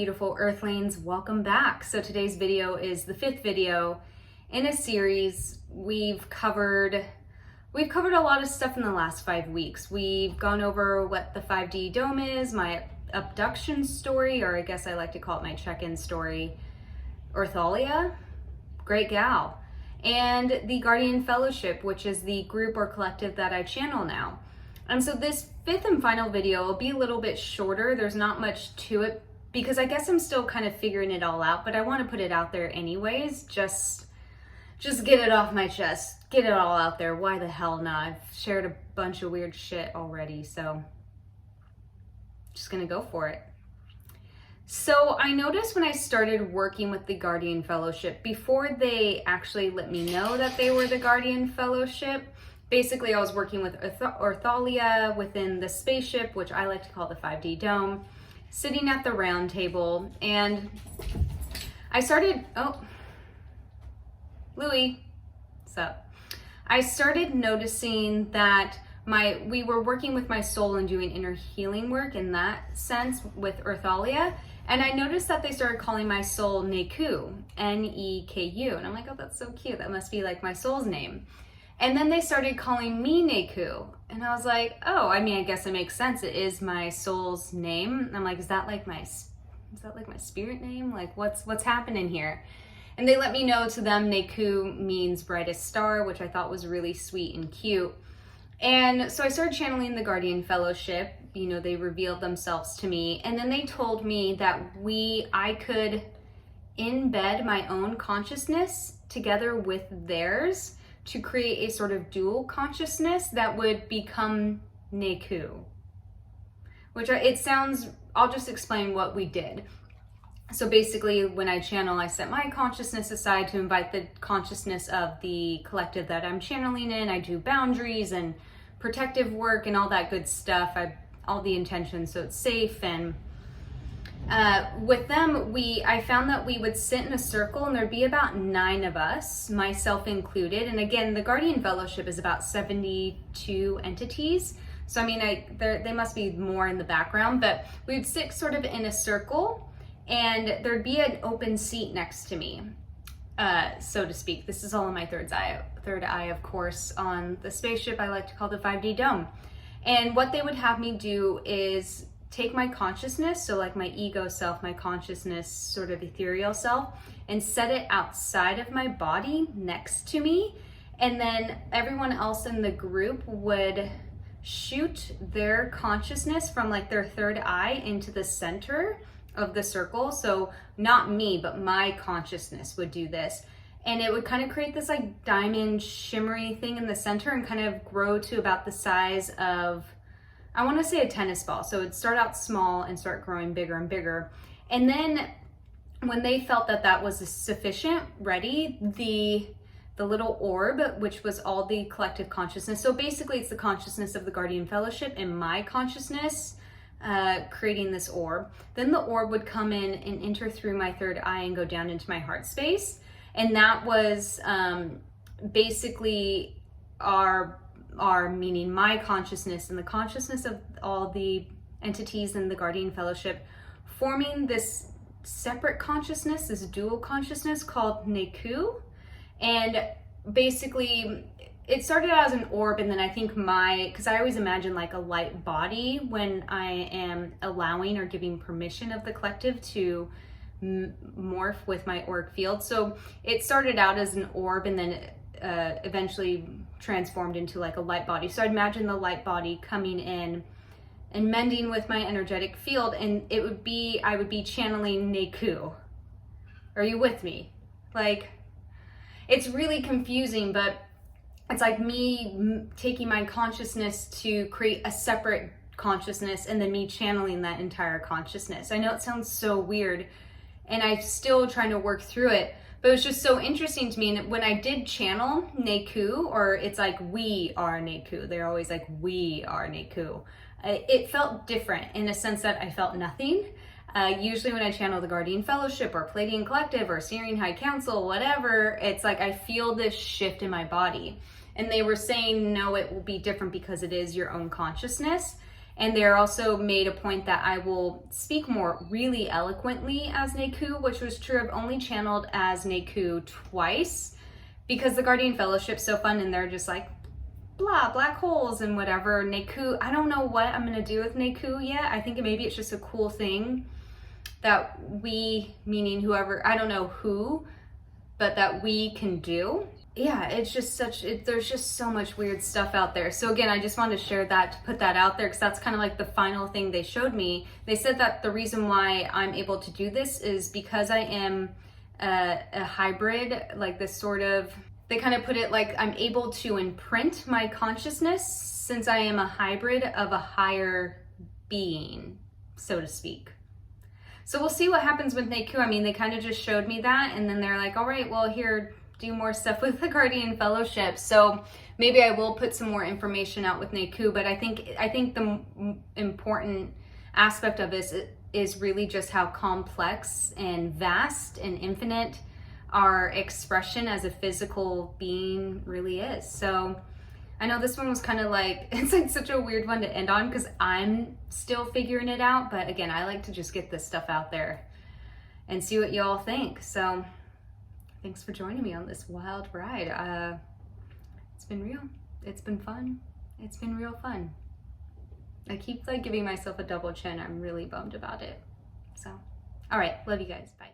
beautiful earthlings, welcome back. So today's video is the 5th video in a series. We've covered a lot of stuff in the last 5 weeks. We've gone over what the 5D dome is, my abduction story, or I guess I like to call it my check-in story, Earthalia, great gal, and the Guardian Fellowship, which is the group or collective that I channel now. And so this 5th and final video will be a little bit shorter. There's not much to it because I guess I'm still kind of figuring it all out, but I want to put it out there anyways. Just get it off my chest. Get it all out there. Why the hell not? I've shared a bunch of weird shit already, so just gonna go for it. So I noticed when I started working with the Guardian Fellowship, before they actually let me know that they were the Guardian Fellowship, basically I was working with Earthalia within the spaceship, which I like to call the 5D dome, sitting at the round table, and I started, Louie, what's up? I started noticing that we were working with my soul and doing inner healing work in that sense with Earthalia. And I noticed that they started calling my soul Neku, N-E-K-U. And I'm like, oh, that's so cute. That must be like my soul's name. And then they started calling me Neku. And I was like, oh, I mean, I guess it makes sense. It is my soul's name. And I'm like, is that like my spirit name? Like what's happening here? And they let me know to them Neku means brightest star, which I thought was really sweet and cute. And so I started channeling the Guardian Fellowship. You know, they revealed themselves to me. And then they told me that I could embed my own consciousness together with theirs to create a sort of dual consciousness that would become Neku. I'll just explain what we did. So basically, when I channel, I set my consciousness aside to invite the consciousness of the collective that I'm channeling in. I do boundaries and protective work and all that good stuff. All the intentions, so it's safe. And with them, I found that we would sit in a circle and there'd be about 9 of us, myself included. And again, the Guardian Fellowship is about 72 entities. So I mean, they must be more in the background, but we would sit sort of in a circle and there'd be an open seat next to me, so to speak. This is all in my third eye, of course, on the spaceship I like to call the 5D dome. And what they would have me do is take my consciousness, so like my ego self, my consciousness, sort of ethereal self, and set it outside of my body next to me. And then everyone else in the group would shoot their consciousness from like their third eye into the center of the circle. So not me, but my consciousness would do this. And it would kind of create this like diamond shimmery thing in the center and kind of grow to about the size of, I want to say, a tennis ball. So it'd start out small and start growing bigger and bigger. And then when they felt that that was sufficient, ready, the little orb, which was all the collective consciousness. So basically it's the consciousness of the Guardian Fellowship and my consciousness creating this orb. Then the orb would come in and enter through my third eye and go down into my heart space. And that was basically our meaning my consciousness and the consciousness of all the entities in the Guardian Fellowship forming this separate consciousness, this dual consciousness called Neku. And basically it started out as an orb, and then I think because I always imagine like a light body when I am allowing or giving permission of the collective to morph with my auric field. So it started out as an orb and then eventually transformed into like a light body. So I'd imagine the light body coming in and mending with my energetic field, and I would be channeling Neku. Are you with me? Like, it's really confusing, but it's like me taking my consciousness to create a separate consciousness and then me channeling that entire consciousness. I know it sounds so weird, and I'm still trying to work through it, but it was just so interesting to me. And when I did channel Neku, or it's like we are Neku, they're always like we are Neku, it felt different in a sense that I felt nothing. Usually when I channel the Guardian Fellowship or Palladian Collective or Syrian High Council, whatever, it's like I feel this shift in my body. And they were saying, no, it will be different because it is your own consciousness. And they're also made a point that I will speak more really eloquently as Neku, which was true. I've only channeled as Neku twice because the Guardian Fellowship's so fun and they're just like, blah, black holes and whatever. Neku, I don't know what I'm gonna do with Neku yet. I think maybe it's just a cool thing that we, meaning whoever, I don't know who, but that we can do. Yeah, it's just there's just so much weird stuff out there. So again, I just wanted to share that, to put that out there, because that's kind of like the final thing they showed me. They said that the reason why I'm able to do this is because I am a hybrid, like this sort of, they kind of put it like I'm able to imprint my consciousness since I am a hybrid of a higher being, so to speak. So we'll see what happens with Neku. I mean, they kind of just showed me that, and then they're like, all right, well, here, do more stuff with the Guardian Fellowship. So maybe I will put some more information out with Neku, but I think the important aspect of this is really just how complex and vast and infinite our expression as a physical being really is. So I know this one was kind of like, it's like such a weird one to end on because I'm still figuring it out. But again, I like to just get this stuff out there and see what y'all think. So thanks for joining me on this wild ride. It's been real. It's been fun. It's been real fun. I keep like giving myself a double chin. I'm really bummed about it. So, all right. Love you guys. Bye.